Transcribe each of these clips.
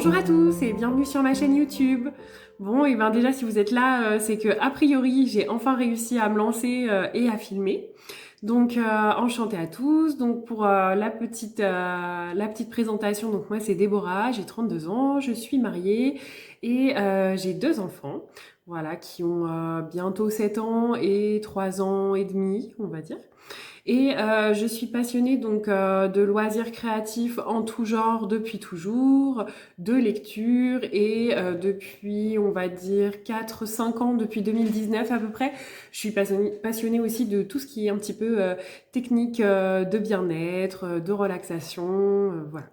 Bonjour à tous et bienvenue sur ma chaîne YouTube. Bon, et ben déjà si vous êtes là, c'est que a priori j'ai enfin réussi à me lancer et à filmer. Donc enchantée à tous. Donc pour la petite présentation, donc moi c'est Déborah, j'ai 32 ans, je suis mariée et j'ai deux enfants. Voilà, qui ont bientôt 7 ans et 3 ans et demi, on va dire. Et je suis passionnée donc de loisirs créatifs en tout genre depuis toujours, de lecture et depuis on va dire 4-5 ans, depuis 2019 à peu près, je suis passionnée aussi de tout ce qui est un petit peu technique de bien-être, de relaxation, voilà.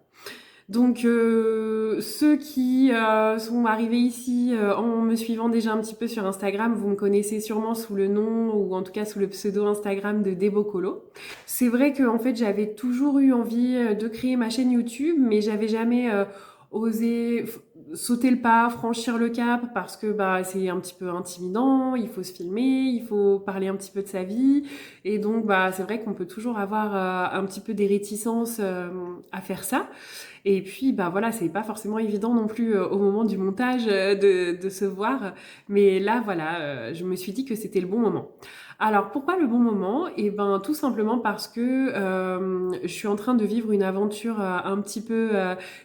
Donc ceux qui sont arrivés ici en me suivant déjà un petit peu sur Instagram, vous me connaissez sûrement sous le nom ou en tout cas sous le pseudo Instagram de Debocolo. C'est vrai que en fait j'avais toujours eu envie de créer ma chaîne YouTube, mais j'avais jamais osé sauter le pas, franchir le cap parce que bah c'est un petit peu intimidant, il faut se filmer, il faut parler un petit peu de sa vie et donc bah c'est vrai qu'on peut toujours avoir un petit peu des réticences à faire ça. Et puis, bah voilà, c'est pas forcément évident non plus au moment du montage de se voir. Mais là, voilà, je me suis dit que c'était le bon moment. Alors, pourquoi le bon moment? Eh ben, tout simplement parce que je suis en train de vivre une aventure un petit peu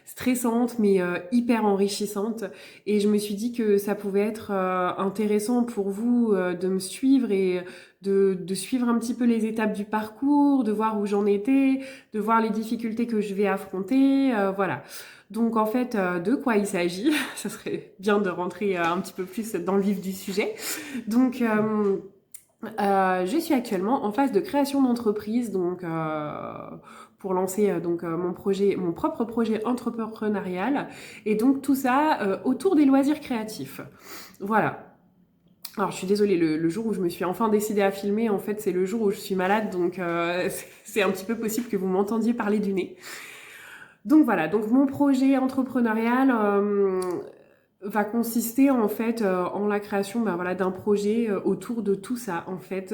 stressante, mais hyper enrichissante. Et je me suis dit que ça pouvait être intéressant pour vous de me suivre et de suivre un petit peu les étapes du parcours, de voir où j'en étais, de voir les difficultés que je vais affronter, voilà. Donc en fait, de quoi il s'agit? Ça serait bien de rentrer un petit peu plus dans le vif du sujet. Donc je suis actuellement en phase de création d'entreprise, donc pour lancer mon propre projet entrepreneurial, et donc tout ça autour des loisirs créatifs. Voilà. Alors, je suis désolée, le jour où je me suis enfin décidée à filmer, en fait, c'est le jour où je suis malade, donc c'est un petit peu possible que vous m'entendiez parler du nez. Donc voilà, donc mon projet entrepreneurial va consister en fait en la création voilà, d'un projet autour de tout ça en fait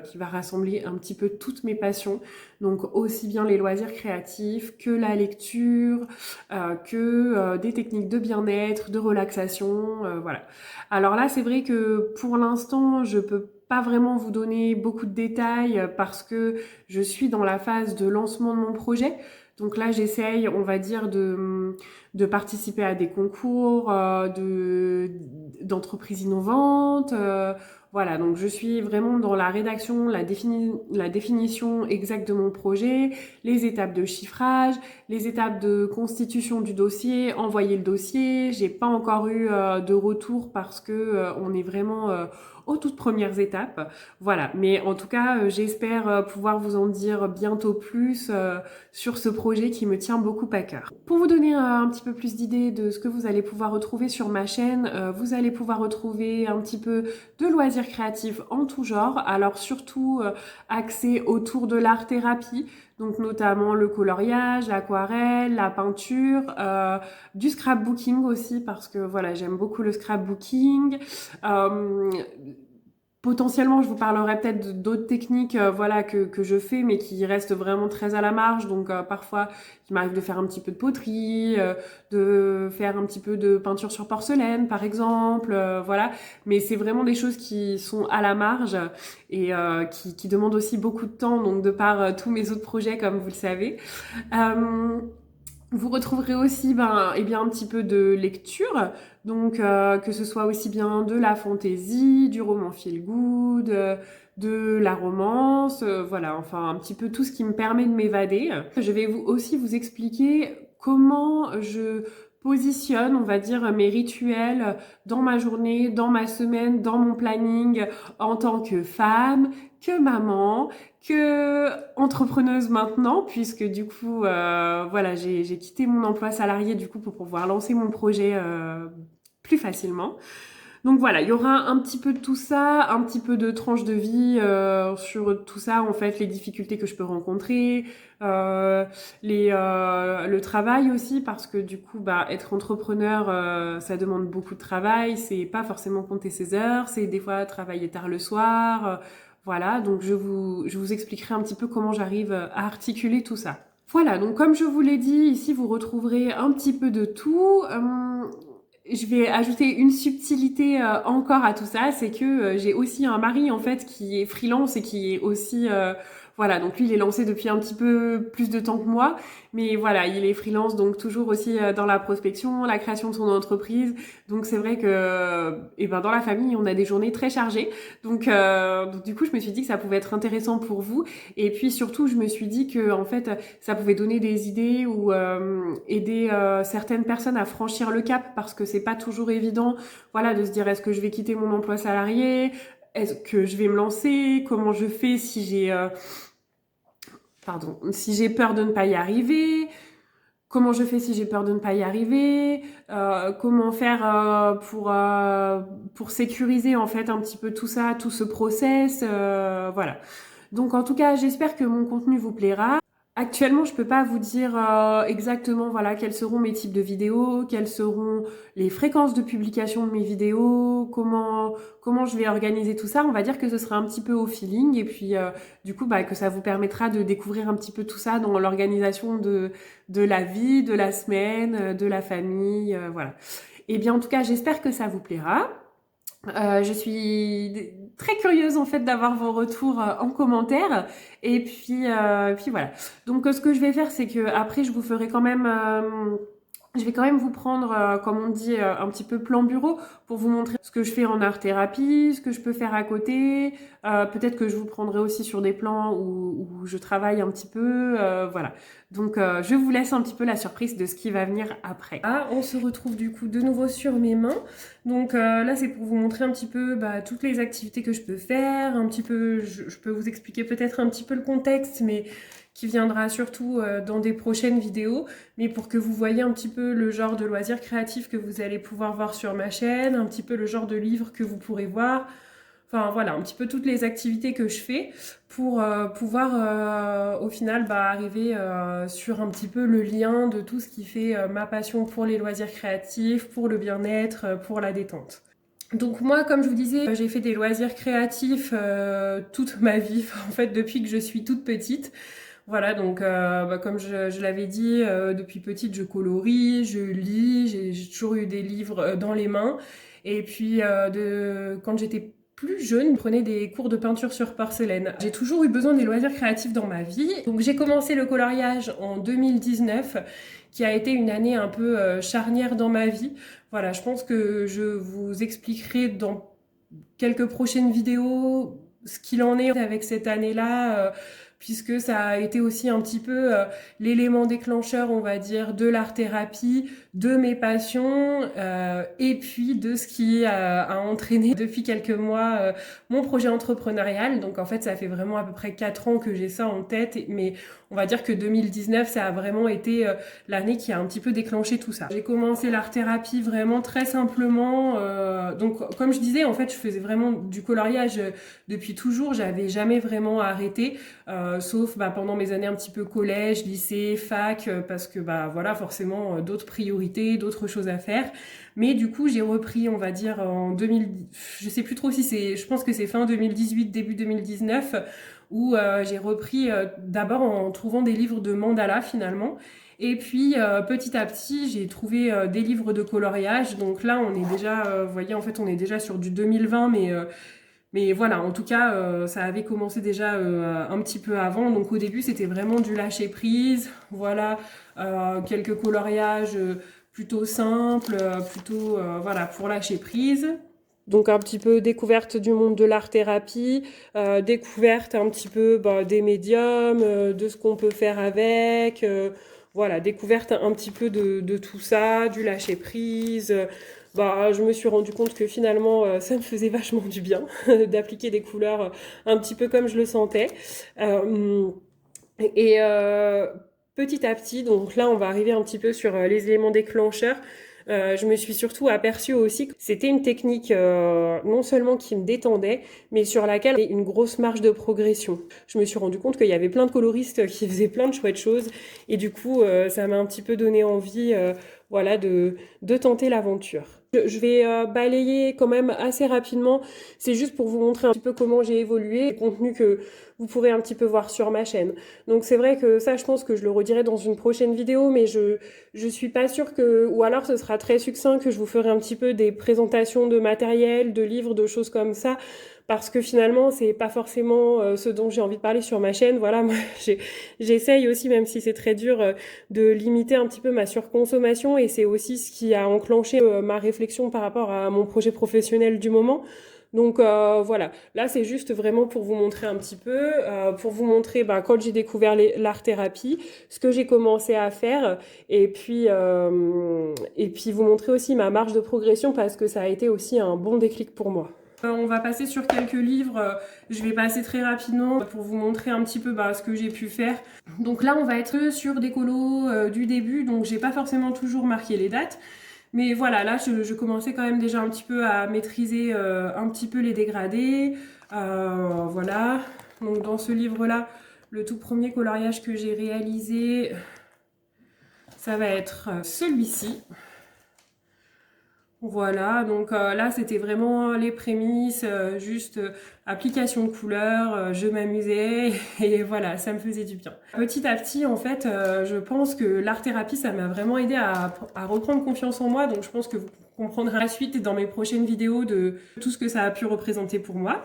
qui va rassembler un petit peu toutes mes passions, donc aussi bien les loisirs créatifs que la lecture, que des techniques de bien-être, de relaxation, voilà. Alors là c'est vrai que pour l'instant je peux pas vraiment vous donner beaucoup de détails parce que je suis dans la phase de lancement de mon projet. Donc là, j'essaye, on va dire, de participer à des concours d'entreprises innovantes. Voilà, donc je suis vraiment dans la rédaction, la définition exacte de mon projet, les étapes de chiffrage, les étapes de constitution du dossier, envoyer le dossier. J'ai pas encore eu de retour parce que on est vraiment aux toutes premières étapes. Voilà, mais en tout cas, j'espère pouvoir vous en dire bientôt plus sur ce projet qui me tient beaucoup à cœur. Pour vous donner un petit peu plus d'idées de ce que vous allez pouvoir retrouver sur ma chaîne, vous allez pouvoir retrouver un petit peu de loisirs créatifs en tout genre, alors surtout axés autour de l'art-thérapie, donc notamment le coloriage, l'aquarelle, la peinture, du scrapbooking aussi parce que voilà, j'aime beaucoup le scrapbooking. Euh, Potentiellement, je vous parlerai peut-être d'autres techniques voilà, que je fais, mais qui restent vraiment très à la marge. Donc parfois, il m'arrive de faire un petit peu de poterie, de faire un petit peu de peinture sur porcelaine, par exemple. Voilà. Mais c'est vraiment des choses qui sont à la marge et qui demandent aussi beaucoup de temps, donc de par tous mes autres projets, comme vous le savez. Vous retrouverez aussi un petit peu de lecture, donc que ce soit aussi bien de la fantaisie, du roman feel good, de la romance, voilà, enfin un petit peu tout ce qui me permet de m'évader. Je vais aussi vous expliquer comment je positionne, on va dire, mes rituels dans ma journée, dans ma semaine, dans mon planning en tant que femme, que maman, que entrepreneuse maintenant, puisque du coup, voilà, j'ai quitté mon emploi salarié du coup pour pouvoir lancer mon projet plus facilement. Donc voilà, il y aura un petit peu de tout ça, un petit peu de tranche de vie sur tout ça, en fait, les difficultés que je peux rencontrer, le travail aussi, parce que du coup, être entrepreneur, ça demande beaucoup de travail, c'est pas forcément compter ses heures, c'est des fois travailler tard le soir, voilà, donc je vous expliquerai un petit peu comment j'arrive à articuler tout ça. Voilà, donc comme je vous l'ai dit, ici vous retrouverez un petit peu de tout. Je vais ajouter une subtilité encore à tout ça, c'est que j'ai aussi un mari en fait qui est freelance et qui est aussi voilà, donc lui il est lancé depuis un petit peu plus de temps que moi, mais voilà, il est freelance donc toujours aussi dans la prospection, la création de son entreprise. Donc c'est vrai que et ben dans la famille, on a des journées très chargées. Donc du coup, je me suis dit que ça pouvait être intéressant pour vous et puis surtout, je me suis dit que en fait, ça pouvait donner des idées ou aider certaines personnes à franchir le cap parce que c'est pas toujours évident, voilà, de se dire est-ce que je vais quitter mon emploi salarié, est-ce que je vais me lancer, comment je fais si si j'ai peur de ne pas y arriver. Comment je fais si j'ai peur de ne pas y arriver, comment faire pour sécuriser en fait un petit peu tout ça, tout ce process, voilà. Donc en tout cas, j'espère que mon contenu vous plaira. Actuellement, je peux pas vous dire exactement voilà quels seront mes types de vidéos, quelles seront les fréquences de publication de mes vidéos, comment je vais organiser tout ça. On va dire que ce sera un petit peu au feeling et puis du coup que ça vous permettra de découvrir un petit peu tout ça dans l'organisation de la vie, de la semaine, de la famille, voilà. Et bien en tout cas, j'espère que ça vous plaira. Je suis très curieuse en fait d'avoir vos retours en commentaire et puis voilà. Donc ce que je vais faire c'est que après je vous ferai quand même je vais quand même vous prendre, comme on dit, un petit peu plan bureau pour vous montrer ce que je fais en art thérapie, ce que je peux faire à côté. Peut-être que je vous prendrai aussi sur des plans où je travaille un petit peu. Voilà. Donc, je vous laisse un petit peu la surprise de ce qui va venir après. Ah, on se retrouve du coup de nouveau sur mes mains. Donc là, c'est pour vous montrer un petit peu toutes les activités que je peux faire. Un petit peu, je peux vous expliquer peut-être un petit peu le contexte, mais qui viendra surtout dans des prochaines vidéos, mais pour que vous voyez un petit peu le genre de loisirs créatifs que vous allez pouvoir voir sur ma chaîne, un petit peu le genre de livres que vous pourrez voir, enfin voilà, un petit peu toutes les activités que je fais pour pouvoir au final arriver sur un petit peu le lien de tout ce qui fait ma passion pour les loisirs créatifs, pour le bien-être, pour la détente. Donc moi, comme je vous disais, j'ai fait des loisirs créatifs toute ma vie, en fait depuis que je suis toute petite. Voilà, donc comme je l'avais dit, depuis petite, je colorie, je lis, j'ai toujours eu des livres dans les mains. Et puis, quand j'étais plus jeune, je prenais des cours de peinture sur porcelaine. J'ai toujours eu besoin des loisirs créatifs dans ma vie. Donc j'ai commencé le coloriage en 2019, qui a été une année un peu charnière dans ma vie. Voilà, je pense que je vous expliquerai dans quelques prochaines vidéos ce qu'il en est avec cette année-là, puisque ça a été aussi un petit peu l'élément déclencheur, on va dire, de l'art-thérapie, de mes passions, et puis de ce qui a entraîné depuis quelques mois mon projet entrepreneurial. Donc en fait, ça fait vraiment à peu près 4 ans que j'ai ça en tête, mais on va dire que 2019, ça a vraiment été l'année qui a un petit peu déclenché tout ça. J'ai commencé l'art-thérapie vraiment très simplement. Donc comme je disais, en fait, je faisais vraiment du coloriage depuis toujours. J'avais jamais vraiment arrêté, sauf pendant mes années un petit peu collège, lycée, fac, parce que voilà, forcément d'autres priorités, d'autres choses à faire. Mais du coup, j'ai repris, on va dire en 2000, je sais plus trop si c'est, je pense que c'est fin 2018, début 2019, où j'ai repris d'abord en trouvant des livres de mandala finalement. Et puis petit à petit, j'ai trouvé des livres de coloriage. Donc là, on est déjà, vous voyez, en fait, on est déjà sur du 2020, mais voilà, en tout cas, ça avait commencé déjà un petit peu avant. Donc au début, c'était vraiment du lâcher prise. Voilà, quelques coloriages plutôt simples, plutôt voilà pour lâcher prise. Donc un petit peu découverte du monde de l'art-thérapie, découverte un petit peu des médiums, de ce qu'on peut faire avec, voilà, découverte un petit peu de tout ça, du lâcher-prise. Je me suis rendu compte que finalement, ça me faisait vachement du bien d'appliquer des couleurs un petit peu comme je le sentais. Et petit à petit, donc là, on va arriver un petit peu sur les éléments déclencheurs. Je me suis surtout aperçue aussi que c'était une technique non seulement qui me détendait, mais sur laquelle il y avait une grosse marge de progression. Je me suis rendu compte qu'il y avait plein de coloristes qui faisaient plein de chouettes choses, et du coup, ça m'a un petit peu donné envie, voilà, de tenter l'aventure. Je vais balayer quand même assez rapidement. C'est juste pour vous montrer un petit peu comment j'ai évolué, le contenu que vous pourrez un petit peu voir sur ma chaîne. Donc c'est vrai que ça, je pense que je le redirai dans une prochaine vidéo, mais je suis pas sûre que, ou alors ce sera très succinct que je vous ferai un petit peu des présentations de matériel, de livres, de choses comme ça. Parce que finalement, c'est pas forcément ce dont j'ai envie de parler sur ma chaîne. Voilà, moi, j'essaye aussi, même si c'est très dur, de limiter un petit peu ma surconsommation, et c'est aussi ce qui a enclenché ma réflexion par rapport à mon projet professionnel du moment. Donc voilà, là c'est juste vraiment pour vous montrer un petit peu, pour vous montrer quand j'ai découvert l'art-thérapie, ce que j'ai commencé à faire, et puis vous montrer aussi ma marge de progression parce que ça a été aussi un bon déclic pour moi. On va passer sur quelques livres, je vais passer très rapidement pour vous montrer un petit peu ce que j'ai pu faire. Donc là on va être sur des colos du début, donc j'ai pas forcément toujours marqué les dates. Mais voilà, là je commençais quand même déjà un petit peu à maîtriser un petit peu les dégradés. Voilà, donc dans ce livre-là, le tout premier coloriage que j'ai réalisé, ça va être celui-ci. Voilà, donc là c'était vraiment les prémices, juste application de couleurs, je m'amusais et voilà, ça me faisait du bien. Petit à petit en fait, je pense que l'art-thérapie ça m'a vraiment aidé à reprendre confiance en moi, donc je pense que vous comprendrez la suite dans mes prochaines vidéos de tout ce que ça a pu représenter pour moi.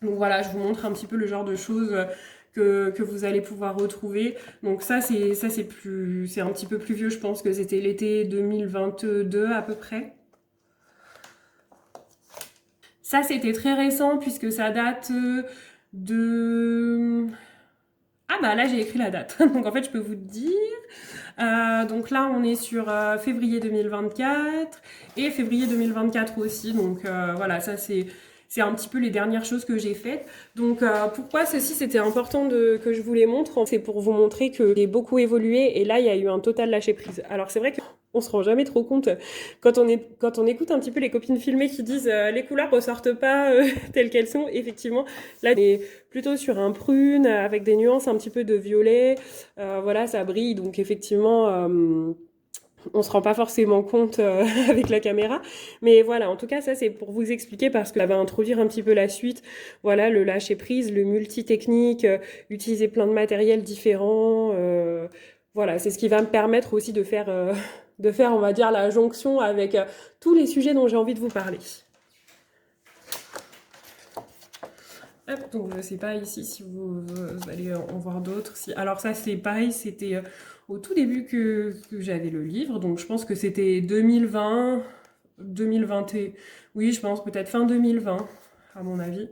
Donc voilà, je vous montre un petit peu le genre de choses que vous allez pouvoir retrouver. Donc ça c'est un petit peu plus vieux, je pense que c'était l'été 2022 à peu près. Ça, c'était très récent puisque ça date de... Ah là, j'ai écrit la date. Donc, en fait, je peux vous dire. Donc là, on est sur février 2024 et février 2024 aussi. Donc, voilà, ça, c'est un petit peu les dernières choses que j'ai faites. Donc, pourquoi ceci, c'était important que je vous les montre? C'est pour vous montrer que j'ai beaucoup évolué et là, il y a eu un total lâcher-prise. Alors, c'est vrai que on se rend jamais trop compte quand on écoute un petit peu les copines filmées qui disent les couleurs ressortent pas telles qu'elles sont. Effectivement, là on est plutôt sur un prune avec des nuances un petit peu de violet. Voilà, ça brille. Donc effectivement, on se rend pas forcément compte avec la caméra. Mais voilà, en tout cas, ça c'est pour vous expliquer parce que ça va introduire un petit peu la suite. Voilà, le lâcher prise, le multi-technique, utiliser plein de matériels différents. Voilà, c'est ce qui va me permettre aussi de faire, on va dire, la jonction avec tous les sujets dont j'ai envie de vous parler. Hop, donc je sais pas ici si vous allez en voir d'autres. Alors ça c'est pareil, c'était au tout début que j'avais le livre, donc je pense que c'était 2020, 2021, oui je pense peut-être fin 2020 à mon avis.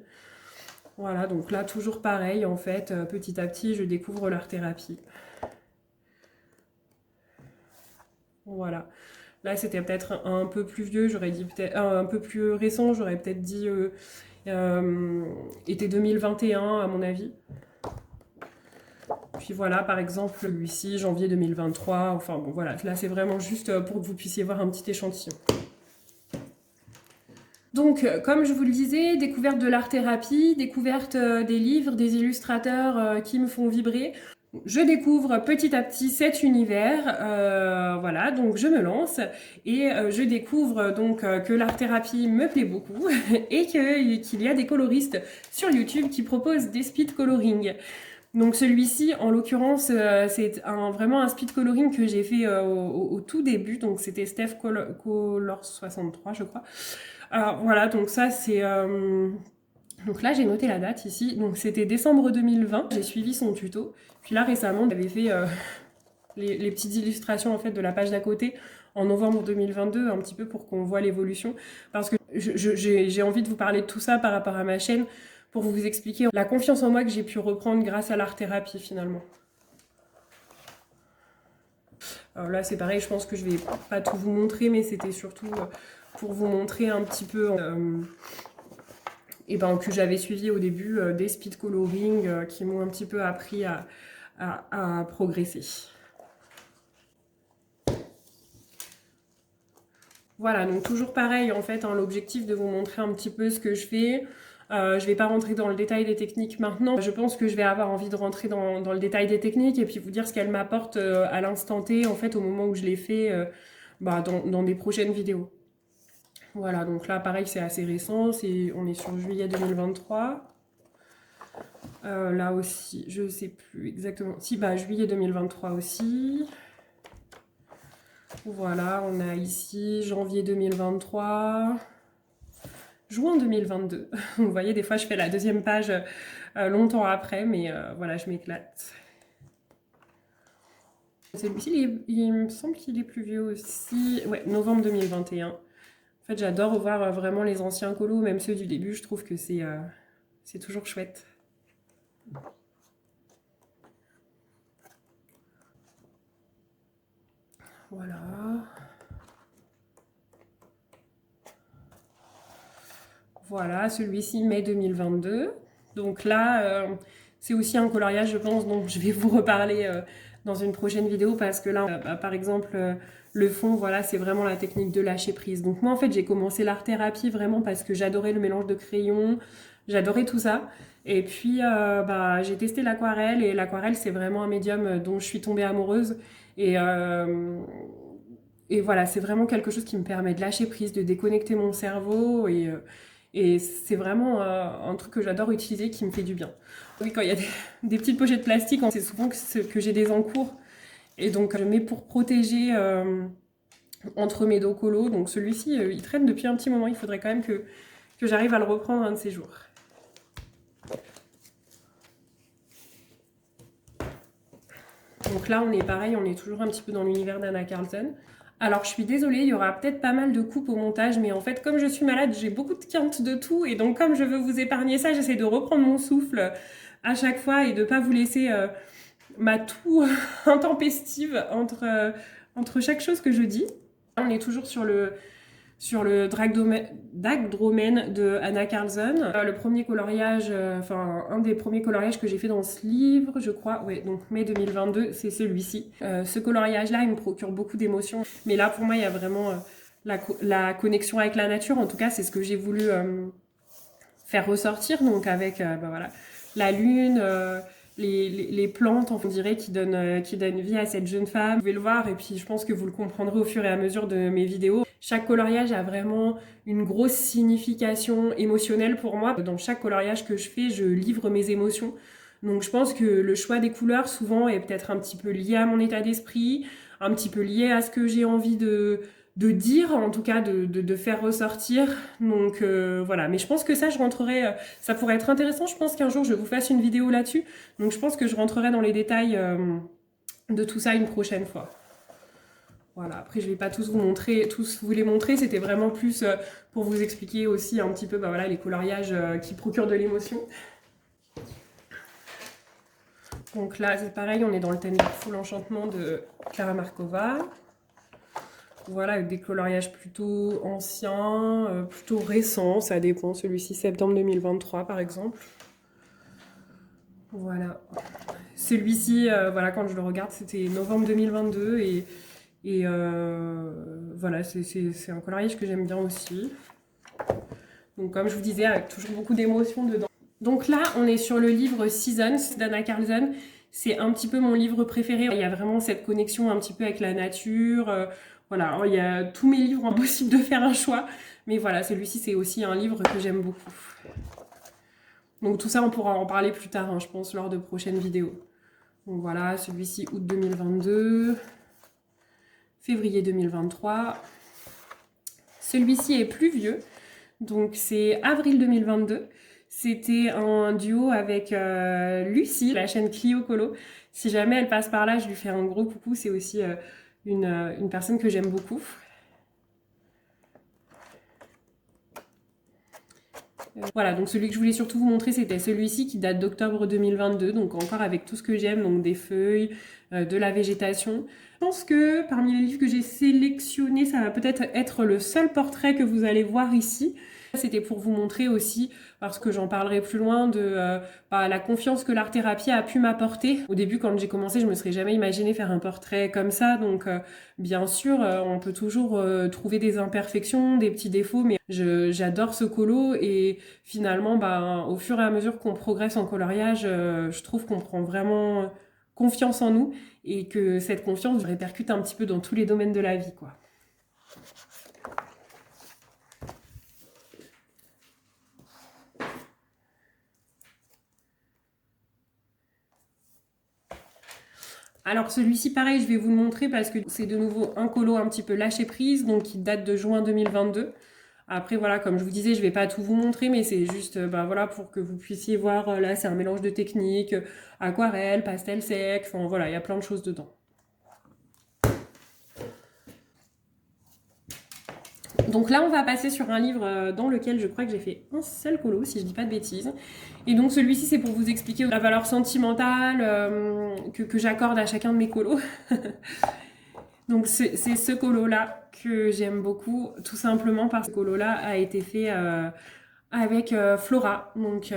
Voilà, donc là toujours pareil en fait, petit à petit je découvre l'art-thérapie. Voilà. Là, c'était peut-être un peu plus vieux, j'aurais dit peut-être un peu plus récent, j'aurais peut-être dit été 2021 à mon avis. Puis voilà, par exemple, celui-ci, janvier 2023. Enfin bon, voilà, là c'est vraiment juste pour que vous puissiez voir un petit échantillon. Donc, comme je vous le disais, découverte de l'art-thérapie, découverte des livres, des illustrateurs qui me font vibrer. Je découvre petit à petit cet univers, voilà, donc je me lance et je découvre donc que l'art-thérapie me plaît beaucoup et qu'il y a des coloristes sur YouTube qui proposent des speed coloring. Donc celui-ci, en l'occurrence, c'est vraiment un speed coloring que j'ai fait au tout début, donc c'était Steph Color 63 je crois. Voilà, donc ça c'est... Donc là, j'ai noté la date ici. Donc c'était décembre 2020. J'ai suivi son tuto. Puis là, récemment, j'avais fait les petites illustrations en fait de la page d'à côté en novembre 2022, un petit peu pour qu'on voit l'évolution. Parce que j'ai envie de vous parler de tout ça par rapport à ma chaîne pour vous expliquer la confiance en moi que j'ai pu reprendre grâce à l'art-thérapie finalement. Alors là, c'est pareil, je pense que je vais pas tout vous montrer, mais c'était surtout pour vous montrer un petit peu... que j'avais suivi au début des speed coloring qui m'ont un petit peu appris à progresser. Voilà, donc toujours pareil en fait, l'objectif de vous montrer un petit peu ce que je fais. Je vais pas rentrer dans le détail des techniques maintenant. Je pense que je vais avoir envie de rentrer dans le détail des techniques et puis vous dire ce qu'elles m'apportent à l'instant T, en fait, au moment où je les fais dans des prochaines vidéos. Voilà, donc là, pareil, c'est assez récent. On est sur juillet 2023. Là aussi, je sais plus exactement. Si, bah, juillet 2023 aussi. Voilà, on a ici janvier 2023. Juin 2022. Vous voyez, des fois, je fais la deuxième page longtemps après, mais voilà, je m'éclate. Celui-ci, il me semble qu'il est plus vieux aussi. Ouais, novembre 2021. En fait, j'adore revoir vraiment les anciens colos, même ceux du début. Je trouve que c'est toujours chouette. Voilà. Voilà, celui-ci, mai 2022. Donc là, c'est aussi un coloriage, je pense, dont je vais vous reparler dans une prochaine vidéo parce que là, bah, par exemple, le fond, voilà, c'est vraiment la technique de lâcher prise. Donc moi, en fait, j'ai commencé l'art-thérapie vraiment parce que j'adorais le mélange de crayons, j'adorais tout ça. Et puis, bah, j'ai testé l'aquarelle et l'aquarelle, c'est vraiment un médium dont je suis tombée amoureuse. Et, euh, et voilà, c'est vraiment quelque chose qui me permet de lâcher prise, de déconnecter mon cerveau et c'est vraiment un truc que j'adore utiliser, qui me fait du bien. Oui, quand il y a des petites pochettes plastique, c'est souvent que j'ai des encours. Et donc, je mets pour protéger entre mes dos colos. Donc, celui-ci, il traîne depuis un petit moment. Il faudrait quand même que j'arrive à le reprendre un de ces jours. Donc là, on est pareil, on est toujours un petit peu dans l'univers d'Anna Carlson. Alors, je suis désolée, il y aura peut-être pas mal de coupes au montage, mais en fait, comme je suis malade, j'ai beaucoup de quintes de tout, et donc comme je veux vous épargner ça, j'essaie de reprendre mon souffle à chaque fois et de pas vous laisser ma toux intempestive entre chaque chose que je dis. On est toujours sur le Dragdromen de Anna Carlson. Le premier coloriage, un des premiers coloriages que j'ai fait dans ce livre, je crois, ouais, donc mai 2022, c'est celui-ci. Ce coloriage-là, il me procure beaucoup d'émotions. Mais là, pour moi, il y a vraiment la connexion avec la nature. En tout cas, c'est ce que j'ai voulu faire ressortir, donc avec bah, voilà, la lune, les plantes, on dirait, qui donnent vie à cette jeune femme. Vous pouvez le voir, et puis je pense que vous le comprendrez au fur et à mesure de mes vidéos. Chaque coloriage a vraiment une grosse signification émotionnelle pour moi. Dans chaque coloriage que je fais, je livre mes émotions. Donc je pense que le choix des couleurs, souvent, est peut-être un petit peu lié à mon état d'esprit, un petit peu lié à ce que j'ai envie de dire, en tout cas de faire ressortir. Donc voilà, mais je pense que ça, je rentrerai, ça pourrait être intéressant, je pense qu'un jour je vous fasse une vidéo là-dessus. Donc je pense que je rentrerai dans les détails de tout ça une prochaine fois. Voilà, après je vais pas tous vous les montrer, c'était vraiment plus pour vous expliquer aussi un petit peu bah, voilà, les coloriages qui procurent de l'émotion. Donc là c'est pareil, on est dans le thème Full Enchantement de Clara Markova. Voilà, avec des coloriages plutôt anciens, plutôt récents, ça dépend. Celui-ci, septembre 2023, par exemple. Voilà. Celui-ci, voilà, quand je le regarde, c'était novembre 2022 et voilà, c'est un coloriage que j'aime bien aussi. Donc, comme je vous disais, avec toujours beaucoup d'émotions dedans. Donc là, on est sur le livre Seasons d'Anna Carlson. C'est un petit peu mon livre préféré. Il y a vraiment cette connexion un petit peu avec la nature. Voilà, alors, il y a tous mes livres, impossible de faire un choix. Mais voilà, celui-ci, c'est aussi un livre que j'aime beaucoup. Donc tout ça, on pourra en parler plus tard, hein, je pense, lors de prochaines vidéos. Donc voilà, celui-ci, août 2022. Février 2023. Celui-ci est plus vieux. Donc c'est avril 2022. C'était un duo avec Lucie, la chaîne Clio Colo. Si jamais elle passe par là, je lui fais un gros coucou. C'est aussi une personne que j'aime beaucoup. Voilà, donc celui que je voulais surtout vous montrer, c'était celui-ci qui date d'octobre 2022, donc encore avec tout ce que j'aime, donc des feuilles, de la végétation. Je pense que parmi les livres que j'ai sélectionnés, ça va peut-être être le seul portrait que vous allez voir ici. C'était pour vous montrer aussi, parce que j'en parlerai plus loin, de la confiance que l'art-thérapie a pu m'apporter. Au début, quand j'ai commencé, je me serais jamais imaginé faire un portrait comme ça. Donc, bien sûr, on peut toujours trouver des imperfections, des petits défauts, mais j'adore ce colo et finalement, au fur et à mesure qu'on progresse en coloriage, je trouve qu'on prend vraiment confiance en nous et que cette confiance répercute un petit peu dans tous les domaines de la vie, quoi. Alors celui-ci, pareil, je vais vous le montrer parce que c'est de nouveau un colo un petit peu lâché prise, donc qui date de juin 2022. Après, voilà, comme je vous disais, je vais pas tout vous montrer, mais c'est juste, bah voilà, pour que vous puissiez voir, là, c'est un mélange de techniques, aquarelle, pastel sec, enfin voilà, il y a plein de choses dedans. Donc là, on va passer sur un livre dans lequel je crois que j'ai fait un seul colo, si je dis pas de bêtises. Et donc celui-ci, c'est pour vous expliquer la valeur sentimentale que j'accorde à chacun de mes colos. Donc c'est ce colo-là que j'aime beaucoup, tout simplement parce que ce colo-là a été fait avec Flora, donc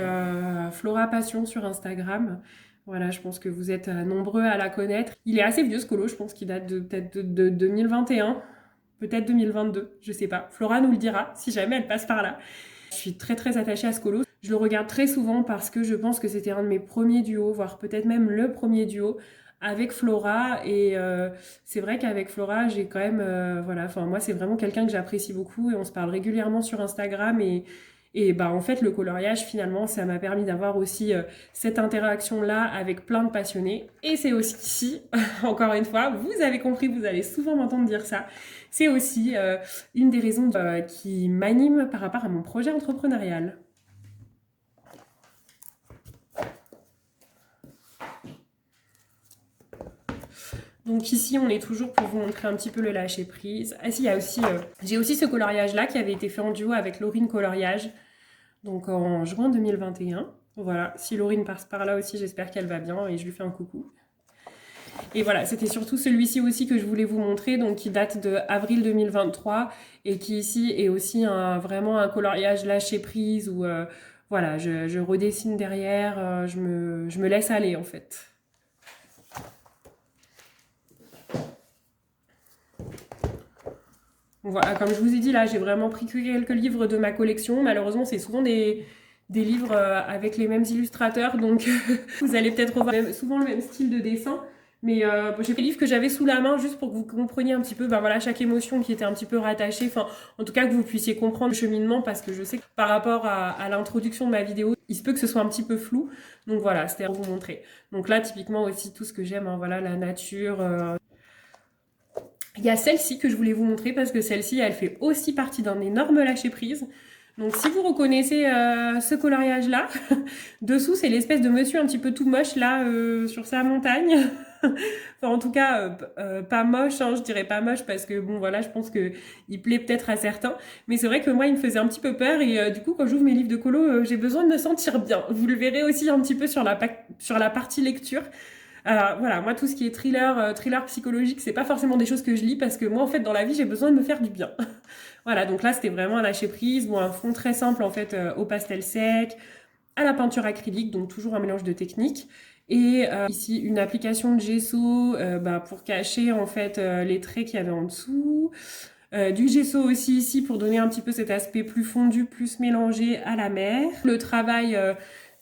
Flora Passion sur Instagram. Voilà, je pense que vous êtes nombreux à la connaître. Il est assez vieux ce colo, je pense qu'il date de peut-être de 2021, peut-être 2022, je sais pas. Flora nous le dira si jamais elle passe par là. Je suis très très attachée à ce colo. Je le regarde très souvent parce que je pense que c'était un de mes premiers duos, voire peut-être même le premier duo avec Flora. Et c'est vrai qu'avec Flora, j'ai quand même, voilà, enfin moi c'est vraiment quelqu'un que j'apprécie beaucoup et on se parle régulièrement sur Instagram et bah en fait le coloriage finalement ça m'a permis d'avoir aussi cette interaction là avec plein de passionnés et c'est aussi encore une fois vous avez compris, vous allez souvent m'entendre dire ça, c'est aussi une des raisons qui m'anime par rapport à mon projet entrepreneurial. Donc ici, on est toujours pour vous montrer un petit peu le lâcher prise. Ah si, il y a aussi, j'ai aussi ce coloriage là qui avait été fait en duo avec Laurine Coloriage. Donc en juin 2021. Voilà, si Laurine passe par là aussi, j'espère qu'elle va bien et je lui fais un coucou. Et voilà, c'était surtout celui-ci aussi que je voulais vous montrer, donc qui date de avril 2023 et qui ici est aussi vraiment un coloriage lâché prise où voilà, je redessine derrière, je me laisse aller en fait. Voilà, comme je vous ai dit là, j'ai vraiment pris que quelques livres de ma collection. Malheureusement, c'est souvent des livres avec les mêmes illustrateurs, donc vous allez peut-être revoir souvent le même style de dessin. Mais j'ai fait les livres que j'avais sous la main juste pour que vous compreniez un petit peu ben voilà, chaque émotion qui était un petit peu rattachée. Enfin, en tout cas, que vous puissiez comprendre le cheminement parce que je sais que par rapport à l'introduction de ma vidéo, il se peut que ce soit un petit peu flou. Donc voilà, c'était à vous montrer. Donc là, typiquement aussi tout ce que j'aime, hein, voilà, la nature. Il y a celle-ci que je voulais vous montrer parce que celle-ci, elle fait aussi partie d'un énorme lâcher-prise. Donc si vous reconnaissez ce coloriage-là, dessous c'est l'espèce de monsieur un petit peu tout moche là sur sa montagne. Enfin en tout cas pas moche, hein, je dirais pas moche parce que bon voilà je pense que il plaît peut-être à certains. Mais c'est vrai que moi il me faisait un petit peu peur et du coup quand j'ouvre mes livres de colo j'ai besoin de me sentir bien. Vous le verrez aussi un petit peu sur la partie lecture. Alors voilà, moi tout ce qui est thriller psychologique, c'est pas forcément des choses que je lis parce que moi en fait dans la vie j'ai besoin de me faire du bien. Voilà, donc là c'était vraiment un lâcher prise, bon un fond très simple en fait au pastel sec, à la peinture acrylique, donc toujours un mélange de techniques. Et ici une application de gesso pour cacher en fait les traits qu'il y avait en dessous. Du gesso aussi ici pour donner un petit peu cet aspect plus fondu, plus mélangé à la mer. Le travail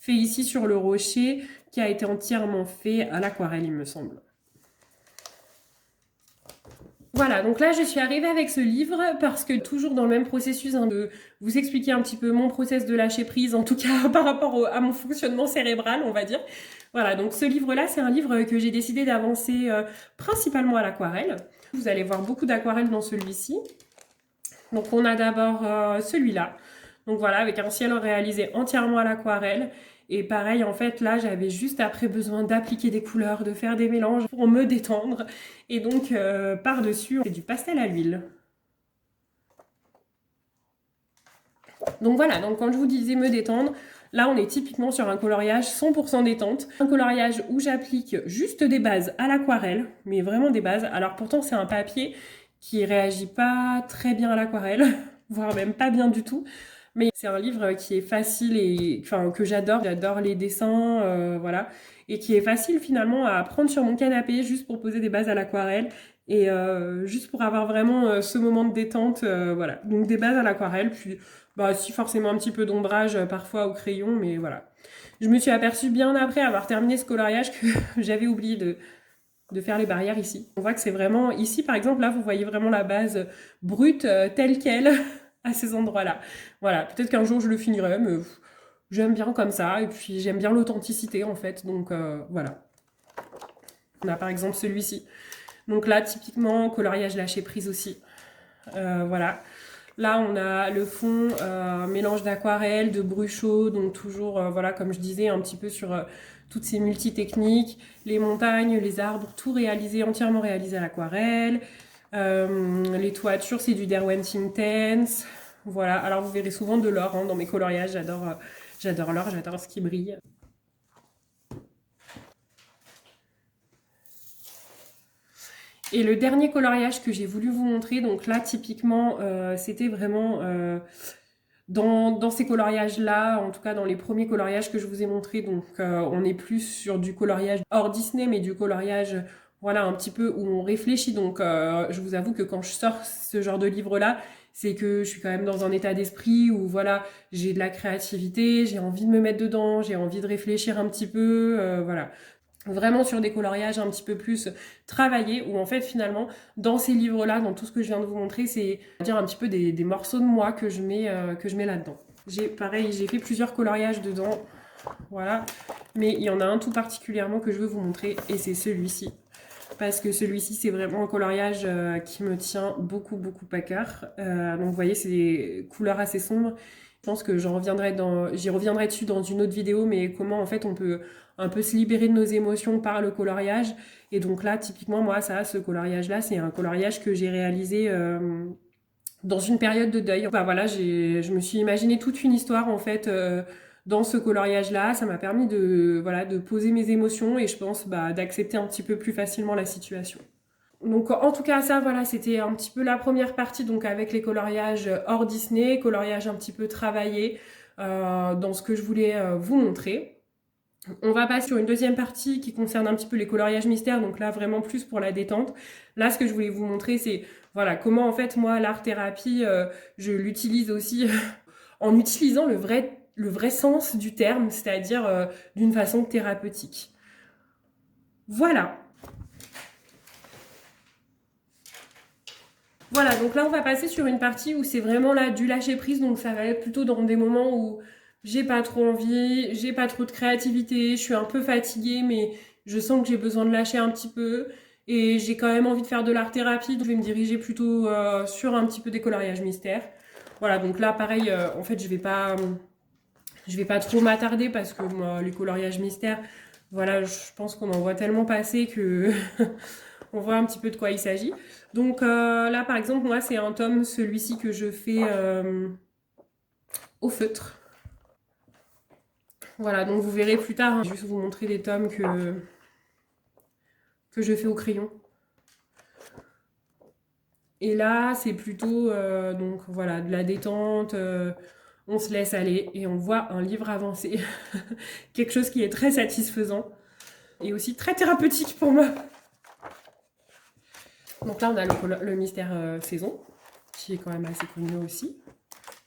fait ici sur le rocher qui a été entièrement fait à l'aquarelle il me semble. Voilà, donc là je suis arrivée avec ce livre parce que toujours dans le même processus de vous expliquer un petit peu mon process de lâcher prise, en tout cas par rapport à mon fonctionnement cérébral, on va dire. Voilà, donc ce livre-là, c'est un livre que j'ai décidé d'avancer principalement à l'aquarelle. Vous allez voir beaucoup d'aquarelles dans celui-ci. Donc on a d'abord celui-là. Donc voilà, avec un ciel réalisé entièrement à l'aquarelle. Et pareil, en fait, là, j'avais juste après besoin d'appliquer des couleurs, de faire des mélanges pour me détendre. Et donc, par-dessus, c'est du pastel à l'huile. Donc voilà, donc quand je vous disais me détendre, là, on est typiquement sur un coloriage 100% détente. Un coloriage où j'applique juste des bases à l'aquarelle, mais vraiment des bases. Alors pourtant, c'est un papier qui réagit pas très bien à l'aquarelle, voire même pas bien du tout. Mais c'est un livre qui est facile et enfin que j'adore. J'adore les dessins, voilà, et qui est facile finalement à prendre sur mon canapé juste pour poser des bases à l'aquarelle et juste pour avoir vraiment ce moment de détente, voilà. Donc des bases à l'aquarelle, puis bah si forcément un petit peu d'ombrage parfois au crayon, mais voilà. Je me suis aperçue bien après avoir terminé ce coloriage que j'avais oublié de faire les barrières ici. On voit que c'est vraiment ici par exemple là vous voyez vraiment la base brute telle quelle à ces endroits-là. Voilà, peut-être qu'un jour je le finirai, mais j'aime bien comme ça, et puis j'aime bien l'authenticité en fait, donc voilà. On a par exemple celui-ci. Donc là, typiquement, coloriage lâcher prise aussi. Voilà. Là, on a le fond, mélange d'aquarelle, de bruchot, donc toujours, voilà, comme je disais, un petit peu sur toutes ces multi-techniques, les montagnes, les arbres, tout réalisé, entièrement réalisé à l'aquarelle. Les toitures, c'est du Derwent Intense. Voilà, alors vous verrez souvent de l'or hein, dans mes coloriages, j'adore l'or, j'adore ce qui brille. Et le dernier coloriage que j'ai voulu vous montrer, donc là typiquement c'était vraiment dans ces coloriages-là, en tout cas dans les premiers coloriages que je vous ai montrés, donc on est plus sur du coloriage hors Disney, mais du coloriage voilà un petit peu où on réfléchit. Donc je vous avoue que quand je sors ce genre de livre-là, c'est que je suis quand même dans un état d'esprit où voilà j'ai de la créativité, j'ai envie de me mettre dedans, j'ai envie de réfléchir un petit peu, voilà. Vraiment sur des coloriages un petit peu plus travaillés, où en fait finalement dans ces livres-là, dans tout ce que je viens de vous montrer, c'est dire un petit peu des morceaux de moi que je mets là-dedans. Pareil, j'ai fait plusieurs coloriages dedans, voilà, mais il y en a un tout particulièrement que je veux vous montrer et c'est celui-ci. Parce que celui-ci, c'est vraiment un coloriage qui me tient beaucoup à cœur. Donc vous voyez, c'est des couleurs assez sombres. Je pense que j'y reviendrai dessus dans une autre vidéo, mais comment en fait on peut un peu se libérer de nos émotions par le coloriage. Et donc là, typiquement, moi, ce coloriage-là, c'est un coloriage que j'ai réalisé dans une période de deuil. Enfin voilà, je me suis imaginé toute une histoire en fait dans ce coloriage-là. Ça m'a permis de poser mes émotions et je pense d'accepter un petit peu plus facilement la situation. Donc en tout cas ça voilà c'était un petit peu la première partie donc avec les coloriages hors Disney, coloriage un petit peu travaillé dans ce que je voulais vous montrer. On va passer sur une deuxième partie qui concerne un petit peu les coloriages mystères, donc là vraiment plus pour la détente. Là ce que je voulais vous montrer c'est voilà comment en fait moi l'art thérapie je l'utilise aussi en utilisant le vrai sens du terme, c'est-à-dire d'une façon thérapeutique. Voilà. Voilà, donc là on va passer sur une partie où c'est vraiment là du lâcher prise, donc ça va être plutôt dans des moments où j'ai pas trop envie, j'ai pas trop de créativité, je suis un peu fatiguée, mais je sens que j'ai besoin de lâcher un petit peu et j'ai quand même envie de faire de l'art thérapie, donc je vais me diriger plutôt sur un petit peu des coloriages mystères. Voilà, donc là pareil, en fait je vais pas trop m'attarder parce que moi, les coloriages mystères, voilà, je pense qu'on en voit tellement passer que on voit un petit peu de quoi il s'agit. Donc là, par exemple, moi, c'est un tome, celui-ci que je fais au feutre. Voilà, donc vous verrez plus tard. Je vais juste vous montrer des tomes que je fais au crayon. Et là, c'est plutôt donc voilà, de la détente. On se laisse aller et on voit un livre avancer. Quelque chose qui est très satisfaisant et aussi très thérapeutique pour moi. Donc là, on a le mystère saison, qui est quand même assez connu aussi,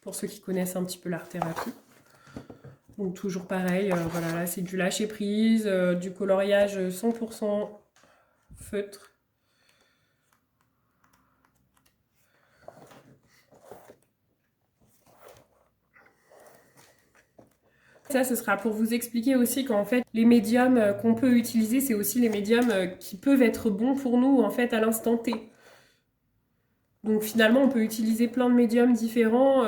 pour ceux qui connaissent un petit peu l'art thérapie. Donc toujours pareil, voilà, là c'est du lâcher prise, du coloriage 100% feutre. Ça, ce sera pour vous expliquer aussi qu'en fait, les médiums qu'on peut utiliser, c'est aussi les médiums qui peuvent être bons pour nous, en fait, à l'instant T. Donc finalement, on peut utiliser plein de médiums différents,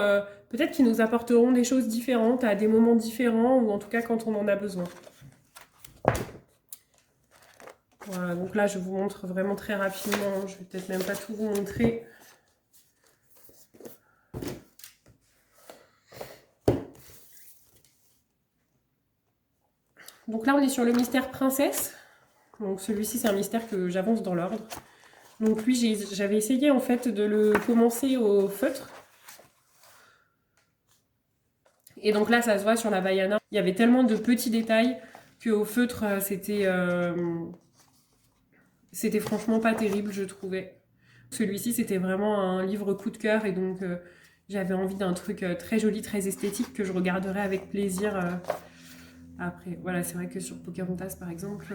peut-être qui nous apporteront des choses différentes à des moments différents, ou en tout cas quand on en a besoin. Voilà, donc là, je vous montre vraiment très rapidement, je vais peut-être même pas tout vous montrer. Donc là, on est sur le mystère princesse. Donc celui-ci, c'est un mystère que j'avance dans l'ordre. Donc lui, j'avais essayé en fait de le commencer au feutre. Et donc là, ça se voit sur la Vaiana. Il y avait tellement de petits détails qu'au feutre, c'était franchement pas terrible, je trouvais. Celui-ci, c'était vraiment un livre coup de cœur et donc j'avais envie d'un truc très joli, très esthétique que je regarderai avec plaisir après. Voilà, c'est vrai que sur Pocahontas, par exemple...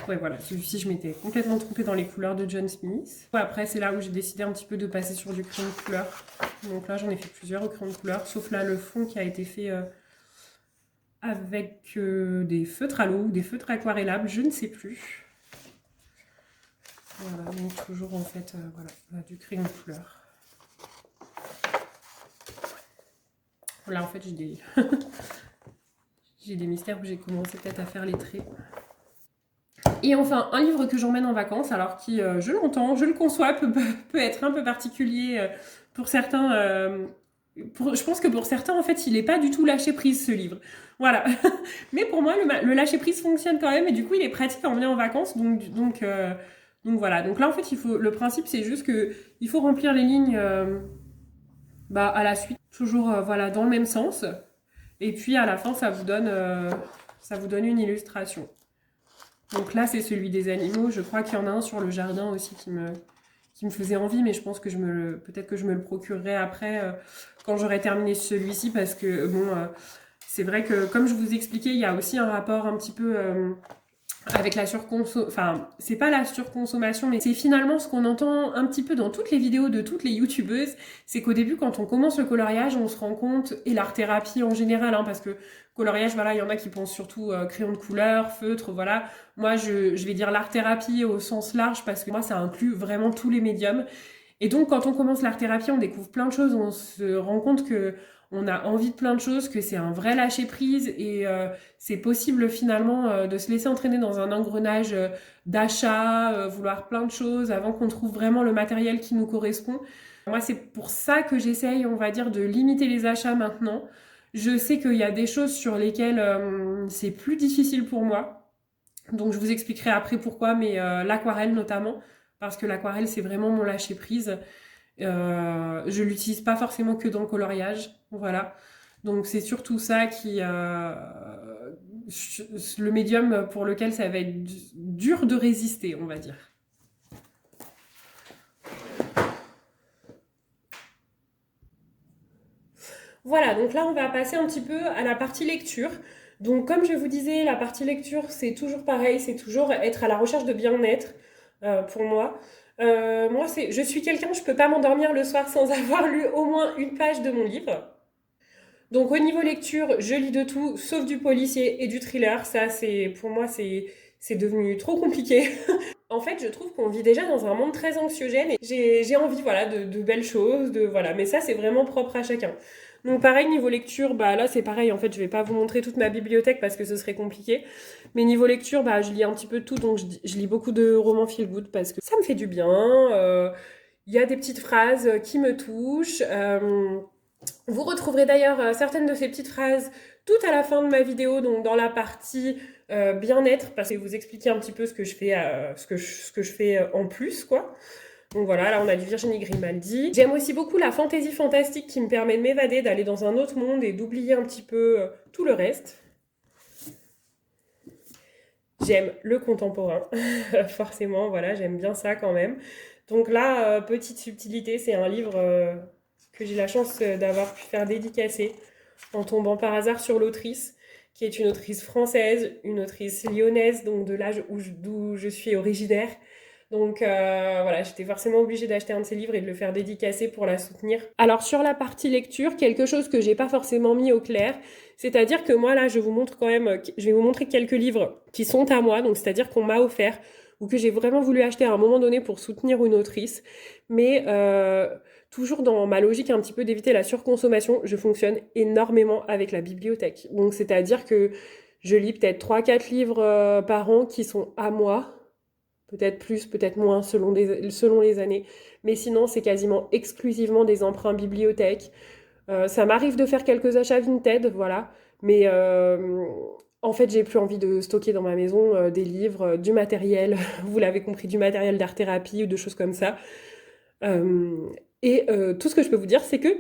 Ouais, voilà, celui-ci, je m'étais complètement trompée dans les couleurs de John Smith. Après, c'est là où j'ai décidé un petit peu de passer sur du crayon de couleur. Donc là, j'en ai fait plusieurs au crayon de couleur, sauf là, le fond qui a été fait avec des feutres à l'eau ou des feutres aquarellables, je ne sais plus. Voilà, donc toujours en fait, voilà, du crayon de couleur. Là en fait j'ai des... j'ai des mystères où j'ai commencé peut-être à faire les traits. Et enfin, un livre que j'emmène en vacances, alors qui, je l'entends, je le conçois, peut être un peu particulier pour certains. Je pense que pour certains, en fait, il n'est pas du tout lâché prise, ce livre. Voilà. Mais pour moi, le lâcher prise fonctionne quand même, et du coup, il est pratique à emmener en vacances. Donc voilà. Donc là, en fait, le principe, c'est juste que il faut remplir les lignes à la suite, toujours voilà, dans le même sens. Et puis à la fin, ça vous donne une illustration. Donc là, c'est celui des animaux. Je crois qu'il y en a un sur le jardin aussi qui me faisait envie, mais je pense que peut-être que je me le procurerai après quand j'aurai terminé celui-ci, parce que bon, c'est vrai que comme je vous expliquais, il y a aussi un rapport un petit peu avec la surconsommation. Enfin, c'est pas la surconsommation, mais c'est finalement ce qu'on entend un petit peu dans toutes les vidéos de toutes les youtubeuses. C'est qu'au début, quand on commence le coloriage, on se rend compte, et l'art-thérapie en général, hein, parce que coloriage, voilà, il y en a qui pensent surtout crayon de couleur, feutre, voilà. Moi, je vais dire l'art-thérapie au sens large, parce que moi, ça inclut vraiment tous les médiums. Et donc, quand on commence l'art-thérapie, on découvre plein de choses, on se rend compte que on a envie de plein de choses, que c'est un vrai lâcher-prise, et c'est possible finalement de se laisser entraîner dans un engrenage d'achat, vouloir plein de choses avant qu'on trouve vraiment le matériel qui nous correspond. Moi, c'est pour ça que j'essaye, on va dire, de limiter les achats maintenant. Je sais qu'il y a des choses sur lesquelles c'est plus difficile pour moi. Donc je vous expliquerai après pourquoi, mais l'aquarelle notamment, parce que l'aquarelle c'est vraiment mon lâcher prise. Je l'utilise pas forcément que dans le coloriage, voilà. Donc c'est surtout ça qui le médium pour lequel ça va être dur de résister, on va dire. Voilà, donc là on va passer un petit peu à la partie lecture. Donc comme je vous disais, la partie lecture c'est toujours pareil, c'est toujours être à la recherche de bien-être pour moi. Moi, je suis quelqu'un, je peux pas m'endormir le soir sans avoir lu au moins une page de mon livre. Donc au niveau lecture, je lis de tout, sauf du policier et du thriller. Ça, pour moi, c'est devenu trop compliqué. En fait, je trouve qu'on vit déjà dans un monde très anxiogène, et j'ai envie, voilà, de belles choses, voilà. Mais ça, c'est vraiment propre à chacun. Donc pareil, niveau lecture, là c'est pareil, en fait je vais pas vous montrer toute ma bibliothèque parce que ce serait compliqué. Mais niveau lecture, je lis un petit peu de tout, donc je lis beaucoup de romans feel good parce que ça me fait du bien. Il y a des petites phrases qui me touchent. Vous retrouverez d'ailleurs certaines de ces petites phrases tout à la fin de ma vidéo, donc dans la partie bien-être, parce que je vais vous expliquer un petit peu ce que je fais, ce que je fais en plus, quoi. Donc voilà, là on a du Virginie Grimaldi. J'aime aussi beaucoup la fantaisie fantastique qui me permet de m'évader, d'aller dans un autre monde et d'oublier un petit peu tout le reste. J'aime le contemporain, forcément, voilà, j'aime bien ça quand même. Donc là, petite subtilité, c'est un livre que j'ai la chance d'avoir pu faire dédicacer en tombant par hasard sur l'autrice, qui est une autrice française, une autrice lyonnaise, donc de l'âge d'où je suis originaire. Donc voilà, j'étais forcément obligée d'acheter un de ses livres et de le faire dédicacer pour la soutenir. Alors sur la partie lecture, quelque chose que j'ai pas forcément mis au clair, c'est-à-dire que moi là je vais vous montrer quelques livres qui sont à moi, donc c'est-à-dire qu'on m'a offert ou que j'ai vraiment voulu acheter à un moment donné pour soutenir une autrice, mais toujours dans ma logique un petit peu d'éviter la surconsommation, je fonctionne énormément avec la bibliothèque. Donc c'est-à-dire que je lis peut-être 3-4 livres par an qui sont à moi, peut-être plus, peut-être moins selon les années, mais sinon c'est quasiment exclusivement des emprunts bibliothèque. Ça m'arrive de faire quelques achats Vinted, voilà, mais en fait j'ai plus envie de stocker dans ma maison des livres, du matériel, vous l'avez compris, du matériel d'art-thérapie ou de choses comme ça. Tout ce que je peux vous dire, c'est que,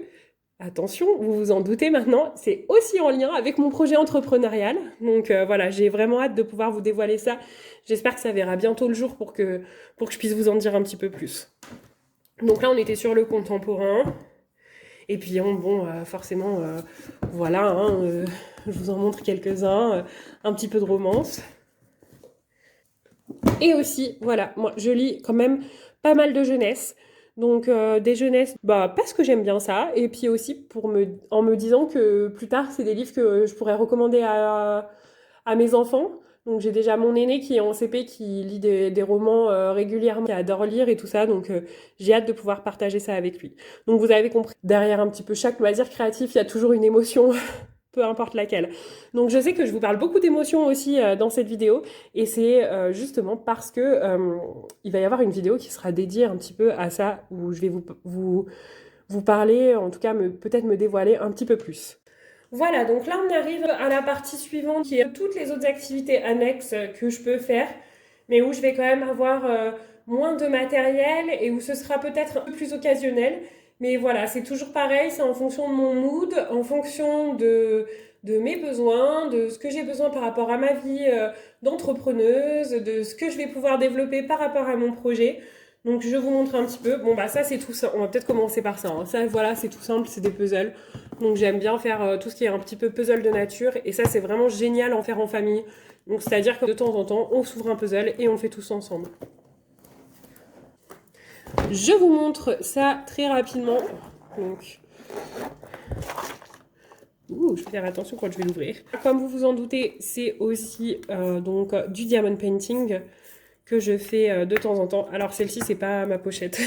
attention, vous vous en doutez maintenant, c'est aussi en lien avec mon projet entrepreneurial. Donc voilà, j'ai vraiment hâte de pouvoir vous dévoiler ça. J'espère que ça verra bientôt le jour pour que je puisse vous en dire un petit peu plus. Donc là, on était sur le contemporain. Et puis forcément, voilà, hein, je vous en montre quelques-uns, un petit peu de romance. Et aussi, voilà, moi je lis quand même pas mal de jeunesse. Donc des jeunesses, bah parce que j'aime bien ça, et puis aussi en me disant que plus tard c'est des livres que je pourrais recommander à mes enfants. Donc j'ai déjà mon aîné qui est en CP qui lit des romans régulièrement, qui adore lire et tout ça, donc j'ai hâte de pouvoir partager ça avec lui. Donc vous avez compris, derrière un petit peu chaque loisir créatif, il y a toujours une émotion, peu importe laquelle. Donc je sais que je vous parle beaucoup d'émotions aussi dans cette vidéo, et c'est justement parce que il va y avoir une vidéo qui sera dédiée un petit peu à ça, où je vais vous parler, en tout cas peut-être me dévoiler un petit peu plus. Voilà, donc là on arrive à la partie suivante qui est toutes les autres activités annexes que je peux faire, mais où je vais quand même avoir moins de matériel et où ce sera peut-être un peu plus occasionnel. Mais voilà, c'est toujours pareil, c'est en fonction de mon mood, en fonction de mes besoins, de ce que j'ai besoin par rapport à ma vie d'entrepreneuse, de ce que je vais pouvoir développer par rapport à mon projet. Donc je vous montre un petit peu. Bon bah ça c'est tout ça. On va peut-être commencer par ça, hein. Ça voilà, c'est tout simple, c'est des puzzles. Donc j'aime bien faire tout ce qui est un petit peu puzzle de nature. Et ça c'est vraiment génial en faire en famille. Donc c'est-à-dire que de temps en temps, on s'ouvre un puzzle et on fait tous ensemble. Je vous montre ça très rapidement. Donc, je vais faire attention quand je vais l'ouvrir. Comme vous vous en doutez, c'est aussi du diamond painting que je fais de temps en temps. Alors celle-ci, c'est pas ma pochette.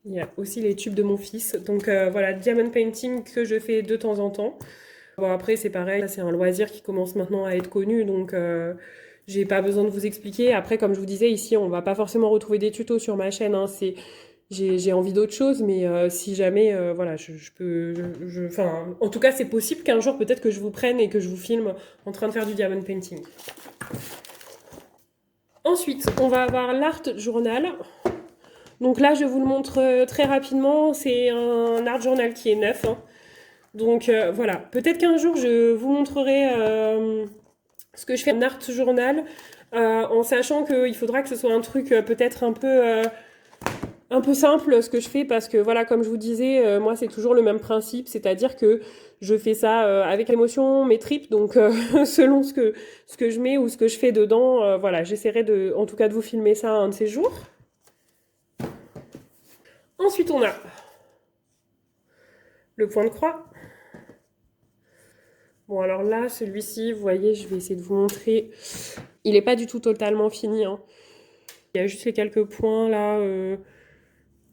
Il y a aussi les tubes de mon fils. Donc voilà, diamond painting que je fais de temps en temps. Bon après, c'est pareil, c'est un loisir qui commence maintenant à être connu, donc j'ai pas besoin de vous expliquer. Après, comme je vous disais, ici, on va pas forcément retrouver des tutos sur ma chaîne, hein. J'ai envie d'autre chose, mais si jamais, voilà, je peux... Enfin, en tout cas, c'est possible qu'un jour, peut-être que je vous prenne et que je vous filme en train de faire du diamond painting. Ensuite, on va avoir l'art journal. Donc là, je vous le montre très rapidement. C'est un art journal qui est neuf, hein. Donc voilà, peut-être qu'un jour, je vous montrerai ce que je fais en art journal, en sachant qu'il faudra que ce soit un truc peut-être un peu simple ce que je fais, parce que voilà, comme je vous disais, moi c'est toujours le même principe, c'est-à-dire que je fais ça avec l'émotion, mes tripes, donc selon ce que je mets ou ce que je fais dedans, voilà, j'essaierai en tout cas de vous filmer ça un de ces jours. Ensuite on a le point de croix. Bon alors là, celui-ci, vous voyez, je vais essayer de vous montrer, il n'est pas du tout totalement fini, hein. Il y a juste les quelques points là,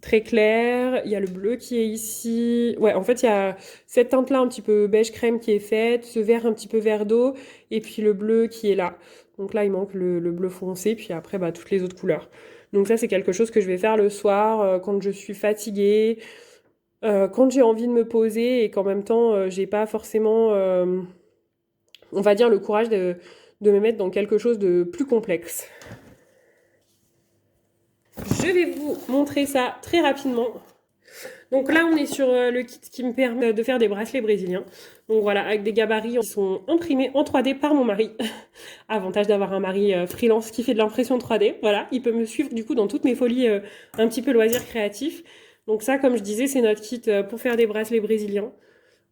très clair, il y a le bleu qui est ici. Ouais, en fait, il y a cette teinte-là un petit peu beige crème qui est faite, ce vert un petit peu vert d'eau, et puis le bleu qui est là. Donc là, il manque le bleu foncé, puis après, bah, toutes les autres couleurs. Donc ça, c'est quelque chose que je vais faire le soir, quand je suis fatiguée, quand j'ai envie de me poser, et qu'en même temps, j'ai pas forcément, on va dire, le courage de me mettre dans quelque chose de plus complexe. Je vais vous montrer ça très rapidement. Donc là, on est sur le kit qui me permet de faire des bracelets brésiliens. Donc voilà, avec des gabarits qui sont imprimés en 3D par mon mari. Avantage d'avoir un mari freelance qui fait de l'impression 3D. Voilà, il peut me suivre du coup dans toutes mes folies un petit peu loisirs créatifs. Donc ça, comme je disais, c'est notre kit pour faire des bracelets brésiliens.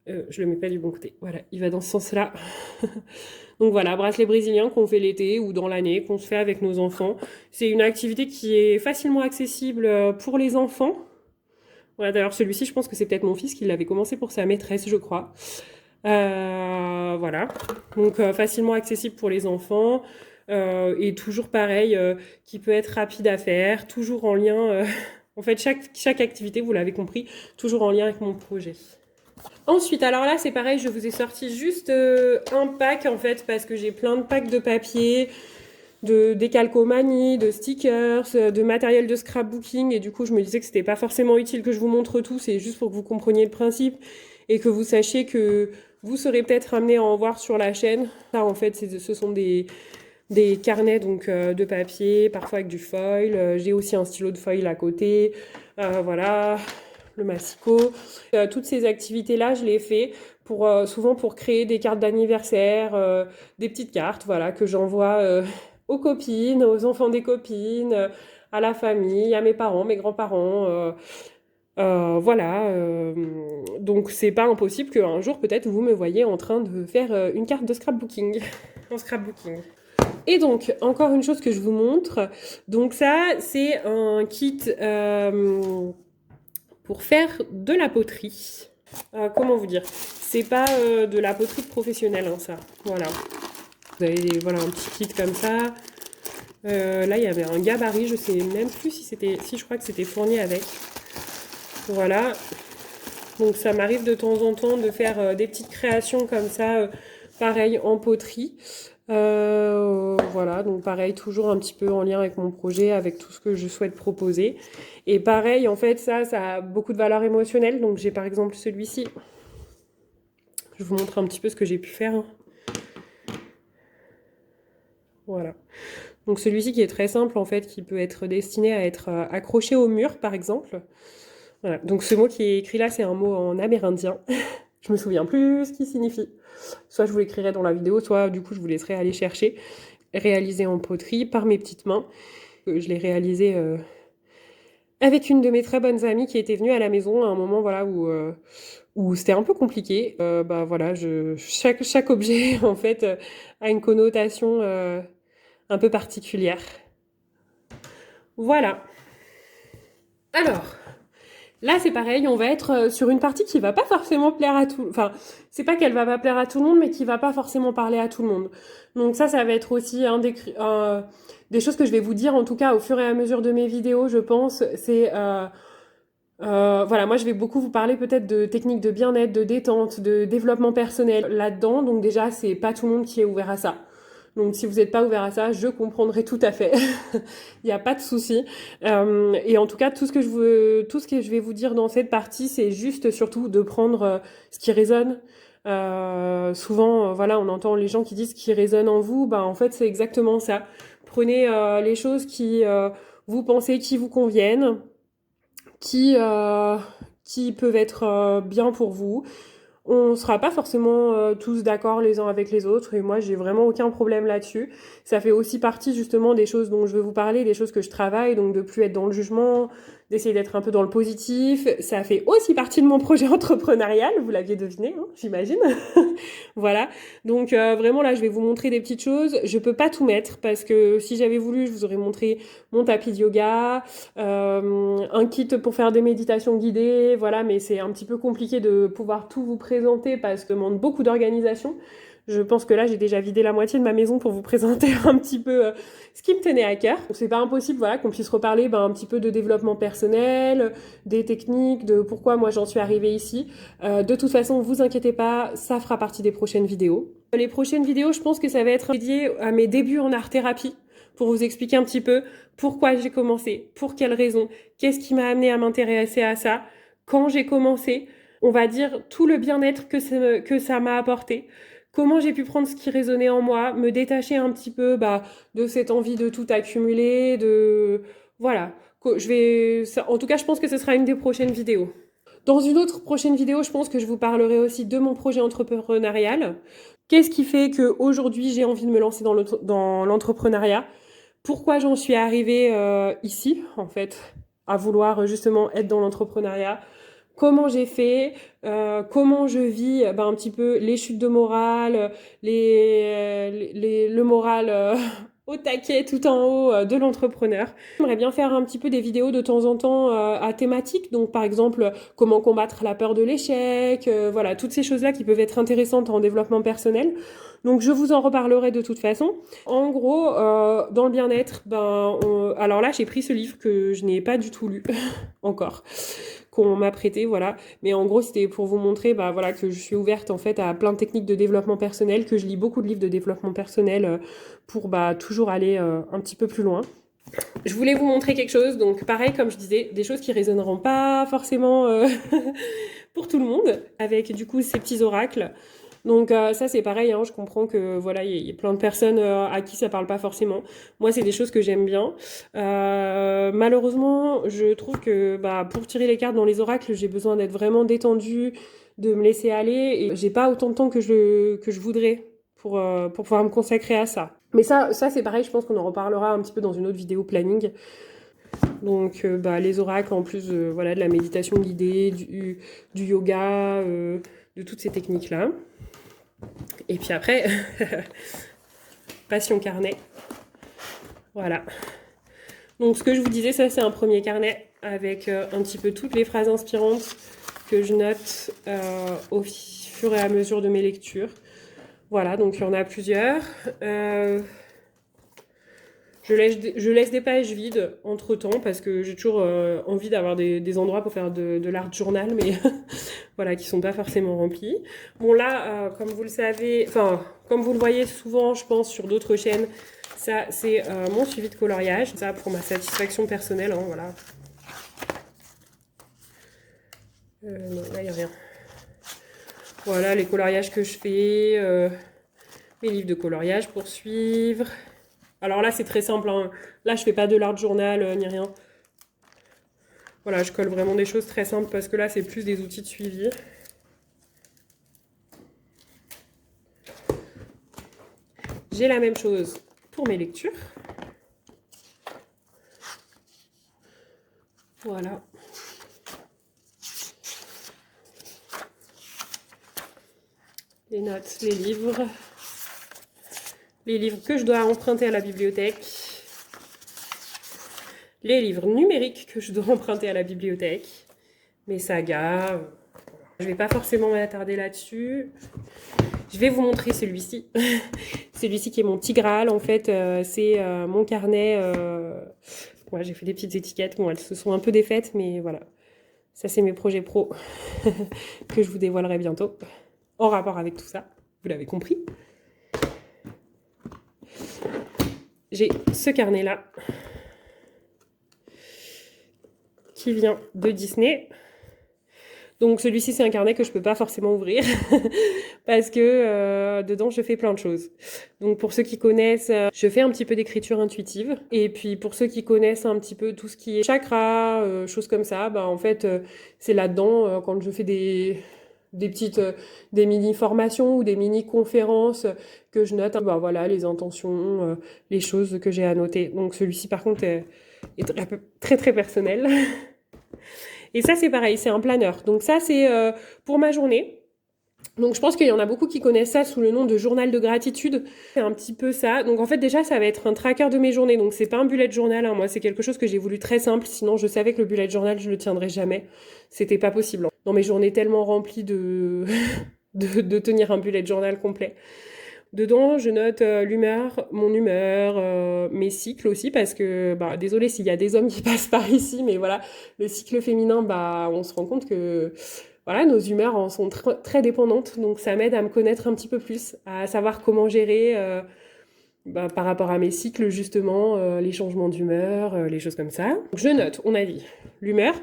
Je le mets pas du bon côté. Voilà, il va dans ce sens-là. Donc voilà, bracelet brésilien qu'on fait l'été ou dans l'année, qu'on se fait avec nos enfants. C'est une activité qui est facilement accessible pour les enfants. Voilà, d'ailleurs celui-ci, je pense que c'est peut-être mon fils qui l'avait commencé pour sa maîtresse, je crois. Voilà, donc facilement accessible pour les enfants. Et toujours pareil, qui peut être rapide à faire, toujours en lien... en fait, chaque activité, vous l'avez compris, toujours en lien avec mon projet. Ensuite, alors là, c'est pareil, je vous ai sorti juste un pack, en fait, parce que j'ai plein de packs de papier, de décalcomanie, de stickers, de matériel de scrapbooking, et du coup, je me disais que c'était pas forcément utile que je vous montre tout, c'est juste pour que vous compreniez le principe, et que vous sachiez que vous serez peut-être amené à en voir sur la chaîne. Là, en fait, ce sont des carnets donc de papier, parfois avec du foil. J'ai aussi un stylo de foil à côté. Voilà, le massicot. Toutes ces activités-là, je les fais souvent pour créer des cartes d'anniversaire, des petites cartes, voilà, que j'envoie aux copines, aux enfants des copines, à la famille, à mes parents, mes grands-parents. Voilà, donc c'est pas impossible qu'un jour peut-être vous me voyez en train de faire une carte de scrapbooking, en scrapbooking. Et donc, encore une chose que je vous montre. Donc ça, c'est un kit pour faire de la poterie. Comment vous dire? C'est pas de la poterie professionnelle, hein, ça. Voilà. Vous avez voilà, un petit kit comme ça. Là, il y avait un gabarit. Je sais même plus si c'était... Si, je crois que c'était fourni avec. Voilà. Donc ça m'arrive de temps en temps de faire des petites créations comme ça, pareil en poterie. Voilà, donc pareil, toujours un petit peu en lien avec mon projet, avec tout ce que je souhaite proposer. Et pareil, en fait, ça a beaucoup de valeur émotionnelle. Donc j'ai par exemple celui-ci. Je vous montre un petit peu ce que j'ai pu faire, hein. Voilà. Donc celui-ci qui est très simple, en fait, qui peut être destiné à être accroché au mur, par exemple. Voilà. Donc ce mot qui est écrit là, c'est un mot en amérindien. Je me souviens plus ce qu'il signifie. Soit je vous l'écrirai dans la vidéo, soit du coup je vous laisserai aller chercher. Réalisé en poterie par mes petites mains. Je l'ai réalisé avec une de mes très bonnes amies qui était venue à la maison à un moment voilà, où c'était un peu compliqué. Bah voilà, chaque objet en fait a une connotation un peu particulière. Voilà. Alors, là, c'est pareil, on va être sur une partie qui va pas forcément plaire à tout... Enfin, c'est pas qu'elle va pas plaire à tout le monde, mais qui va pas forcément parler à tout le monde. Donc ça va être aussi des choses que je vais vous dire, en tout cas, au fur et à mesure de mes vidéos, je pense. C'est... voilà, moi, je vais beaucoup vous parler peut-être de techniques de bien-être, de détente, de développement personnel là-dedans. Donc déjà, c'est pas tout le monde qui est ouvert à ça. Donc si vous n'êtes pas ouvert à ça, je comprendrai tout à fait. Il n'y a pas de souci. Et en tout cas, tout ce que je vais vous dire dans cette partie, c'est juste surtout de prendre ce qui résonne. Souvent, voilà, on entend les gens qui disent ce qui résonne en vous. Bah, en fait, c'est exactement ça. Prenez les choses qui vous pensez qui vous conviennent, qui peuvent être bien pour vous. On sera pas forcément tous d'accord les uns avec les autres et moi j'ai vraiment aucun problème là-dessus. Ça fait aussi partie justement des choses dont je veux vous parler, des choses que je travaille, donc de plus être dans le jugement, d'essayer d'être un peu dans le positif. Ça fait aussi partie de mon projet entrepreneurial, vous l'aviez deviné, hein, j'imagine. Voilà, donc vraiment là je vais vous montrer des petites choses. Je peux pas tout mettre parce que si j'avais voulu je vous aurais montré mon tapis de yoga, un kit pour faire des méditations guidées, voilà, mais c'est un petit peu compliqué de pouvoir tout vous présenter parce que ça demande beaucoup d'organisation. Je pense que là, j'ai déjà vidé la moitié de ma maison pour vous présenter un petit peu ce qui me tenait à cœur. Donc, c'est pas impossible, voilà, qu'on puisse reparler un petit peu de développement personnel, des techniques, de pourquoi moi j'en suis arrivée ici. De toute façon, vous inquiétez pas, ça fera partie des prochaines vidéos. Les prochaines vidéos, je pense que ça va être dédié à mes débuts en art-thérapie pour vous expliquer un petit peu pourquoi j'ai commencé, pour quelles raisons, qu'est-ce qui m'a amené à m'intéresser à ça, quand j'ai commencé, on va dire tout le bien-être que ça m'a apporté, comment j'ai pu prendre ce qui résonnait en moi, me détacher un petit peu de cette envie de tout accumuler, voilà. En tout cas, je pense que ce sera une des prochaines vidéos. Dans une autre prochaine vidéo, je pense que je vous parlerai aussi de mon projet entrepreneurial. Qu'est-ce qui fait qu'aujourd'hui, j'ai envie de me lancer dans l'entrepreneuriat? Pourquoi j'en suis arrivée ici, en fait, à vouloir justement être dans l'entrepreneuriat? Comment j'ai fait, comment je vis un petit peu les chutes de morale, le moral au taquet tout en haut de l'entrepreneur. J'aimerais bien faire un petit peu des vidéos de temps en temps à thématique, donc par exemple comment combattre la peur de l'échec, voilà, toutes ces choses-là qui peuvent être intéressantes en développement personnel. Donc je vous en reparlerai de toute façon. En gros, dans le bien-être, alors là j'ai pris ce livre que je n'ai pas du tout lu encore, qu'on m'a prêté, voilà. Mais en gros, c'était pour vous montrer, voilà, que je suis ouverte en fait à plein de techniques de développement personnel, que je lis beaucoup de livres de développement personnel pour toujours aller un petit peu plus loin. Je voulais vous montrer quelque chose, donc pareil, comme je disais, des choses qui résonneront pas forcément pour tout le monde, avec du coup ces petits oracles. Donc ça c'est pareil, hein, je comprends que voilà, il y a plein de personnes à qui ça parle pas forcément. Moi c'est des choses que j'aime bien. Malheureusement, je trouve que pour tirer les cartes dans les oracles, j'ai besoin d'être vraiment détendue, de me laisser aller, et j'ai pas autant de temps que je voudrais pour pouvoir me consacrer à ça. Mais ça c'est pareil, je pense qu'on en reparlera un petit peu dans une autre vidéo planning. Donc les oracles en plus voilà, de la méditation guidée, du yoga, de toutes ces techniques là. Et puis après, Passion carnet. Voilà. Donc ce que je vous disais, ça c'est un premier carnet avec un petit peu toutes les phrases inspirantes que je note au fur et à mesure de mes lectures. Voilà, donc il y en a plusieurs. Je laisse des pages vides entre-temps parce que j'ai toujours envie d'avoir des endroits pour faire de l'art journal, mais voilà, qui sont pas forcément remplis. Bon là, comme vous le savez, enfin, comme vous le voyez souvent, je pense, sur d'autres chaînes, ça, c'est mon suivi de coloriage. Ça, pour ma satisfaction personnelle, hein, voilà. Non, là, il n'y a rien. Voilà, les coloriages que je fais, mes livres de coloriage pour suivre. Alors là, c'est très simple, hein. Là, je fais pas de l'art journal ni rien. Voilà, je colle vraiment des choses très simples parce que là, c'est plus des outils de suivi. J'ai la même chose pour mes lectures. Voilà. Les notes, les livres. Les livres que je dois emprunter à la bibliothèque. Les livres numériques que je dois emprunter à la bibliothèque. Mes sagas. Je ne vais pas forcément m'attarder là-dessus. Je vais vous montrer celui-ci. Celui-ci qui est mon petit Graal. En fait, c'est mon carnet. Ouais, j'ai fait des petites étiquettes. Bon, elles se sont un peu défaites, mais voilà. Ça, c'est mes projets pro que je vous dévoilerai bientôt. En rapport avec tout ça. Vous l'avez compris. J'ai ce carnet-là qui vient de Disney. Donc celui-ci, c'est un carnet que je peux pas forcément ouvrir parce que dedans, je fais plein de choses. Donc pour ceux qui connaissent, je fais un petit peu d'écriture intuitive. Et puis pour ceux qui connaissent un petit peu tout ce qui est chakra, choses comme ça, bah en fait, c'est là-dedans quand je fais des petites des mini formations ou des mini conférences que je note, bah voilà, les intentions, les choses que j'ai à noter. Donc celui-ci par contre est très très personnel. Et ça c'est pareil, c'est un planeur. Donc ça c'est pour ma journée. Donc je pense qu'il y en a beaucoup qui connaissent ça sous le nom de journal de gratitude. C'est un petit peu ça. Donc en fait déjà ça va être un tracker de mes journées. Donc c'est pas un bullet journal, hein. Moi c'est quelque chose que j'ai voulu très simple. Sinon je savais que le bullet journal je le tiendrais jamais. C'était pas possible. Dans mes journées tellement remplies de tenir un bullet journal complet. Dedans, je note l'humeur, mon humeur, mes cycles aussi, parce que, bah, désolé s'il y a des hommes qui passent par ici, mais voilà, le cycle féminin, bah, on se rend compte que, voilà, nos humeurs en sont très dépendantes, donc ça m'aide à me connaître un petit peu plus, à savoir comment gérer bah, par rapport à mes cycles, justement, les changements d'humeur, les choses comme ça. Donc, je note, on a dit, l'humeur.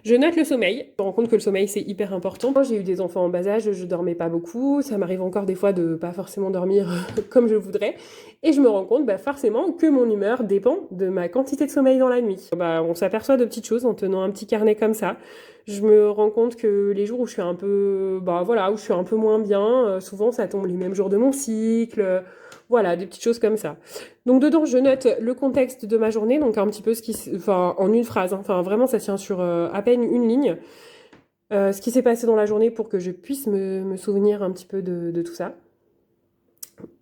Je note le sommeil. Je me rends compte que le sommeil, c'est hyper important. Quand j'ai eu des enfants en bas âge, je dormais pas beaucoup. Ça m'arrive encore des fois de pas forcément dormir comme je voudrais. Et je me rends compte, bah, forcément, que mon humeur dépend de ma quantité de sommeil dans la nuit. Bah, on s'aperçoit de petites choses en tenant un petit carnet comme ça. Je me rends compte que les jours où je suis un peu, bah voilà, où je suis un peu moins bien, souvent ça tombe les mêmes jours de mon cycle. Voilà, des petites choses comme ça. Donc dedans, je note le contexte de ma journée, donc un petit peu enfin en une phrase, hein. Enfin vraiment, ça tient sur à peine une ligne. Ce qui s'est passé dans la journée pour que je puisse me souvenir un petit peu de tout ça.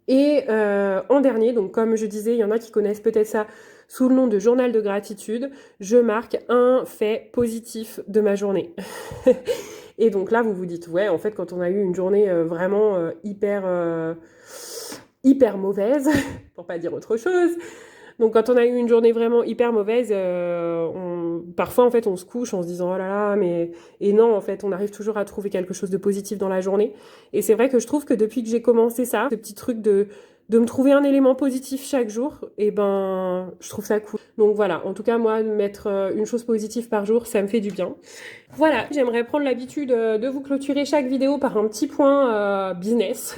Et en dernier, donc comme je disais, il y en a qui connaissent peut-être ça sous le nom de journal de gratitude, je marque un fait positif de ma journée. Et donc là, vous vous dites, ouais, en fait, quand on a eu une journée vraiment hyper mauvaise, pour pas dire autre chose. Donc quand on a eu une journée vraiment hyper mauvaise, parfois en fait on se couche en se disant oh là là, mais et non en fait on arrive toujours à trouver quelque chose de positif dans la journée. Et c'est vrai que je trouve que depuis que j'ai commencé ça, ce petit truc de me trouver un élément positif chaque jour, et ben je trouve ça cool. Donc voilà, en tout cas moi mettre une chose positive par jour, ça me fait du bien. Voilà, j'aimerais prendre l'habitude de vous clôturer chaque vidéo par un petit point business.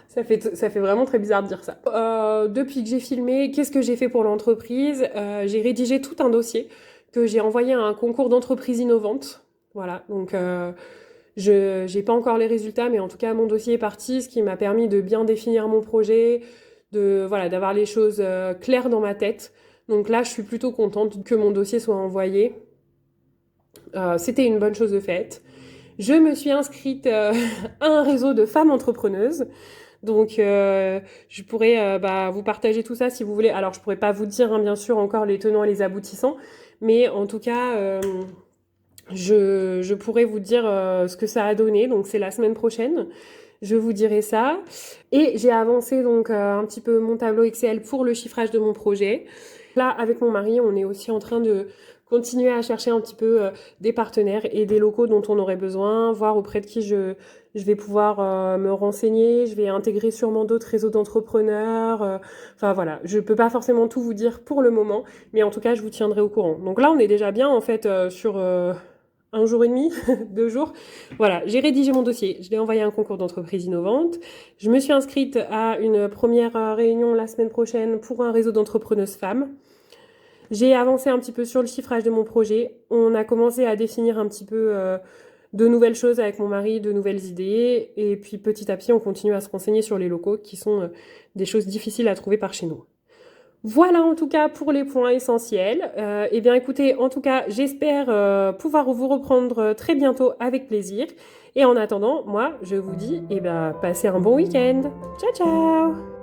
Ça fait vraiment très bizarre de dire ça. Depuis que j'ai filmé, qu'est-ce que j'ai fait pour l'entreprise? J'ai rédigé tout un dossier que j'ai envoyé à un concours d'entreprises innovantes. Voilà, donc je j'ai pas encore les résultats, mais en tout cas mon dossier est parti, ce qui m'a permis de bien définir mon projet, voilà, d'avoir les choses claires dans ma tête. Donc là, je suis plutôt contente que mon dossier soit envoyé. C'était une bonne chose de faite. Je me suis inscrite à un réseau de femmes entrepreneuses. Donc, je pourrais vous partager tout ça si vous voulez. Alors, je pourrais pas vous dire, hein, bien sûr, encore les tenants et les aboutissants, mais en tout cas, je pourrais vous dire ce que ça a donné. Donc, c'est la semaine prochaine. Je vous dirai ça. Et j'ai avancé donc un petit peu mon tableau Excel pour le chiffrage de mon projet. Là, avec mon mari, on est aussi en train de continuer à chercher un petit peu des partenaires et des locaux dont on aurait besoin, voir auprès de qui je vais pouvoir me renseigner. Je vais intégrer sûrement d'autres réseaux d'entrepreneurs. Enfin voilà, je peux pas forcément tout vous dire pour le moment, mais en tout cas, je vous tiendrai au courant. Donc là, on est déjà bien en fait sur un jour et demi, 2 jours. Voilà, j'ai rédigé mon dossier, je l'ai envoyé à un concours d'entreprises innovantes. Je me suis inscrite à une première réunion la semaine prochaine pour un réseau d'entrepreneuses femmes. J'ai avancé un petit peu sur le chiffrage de mon projet. On a commencé à définir un petit peu de nouvelles choses avec mon mari, de nouvelles idées. Et puis petit à petit, on continue à se renseigner sur les locaux qui sont des choses difficiles à trouver par chez nous. Voilà en tout cas pour les points essentiels. Eh bien écoutez, en tout cas, j'espère pouvoir vous reprendre très bientôt avec plaisir. Et en attendant, moi, je vous dis, passez un bon week-end. Ciao ciao!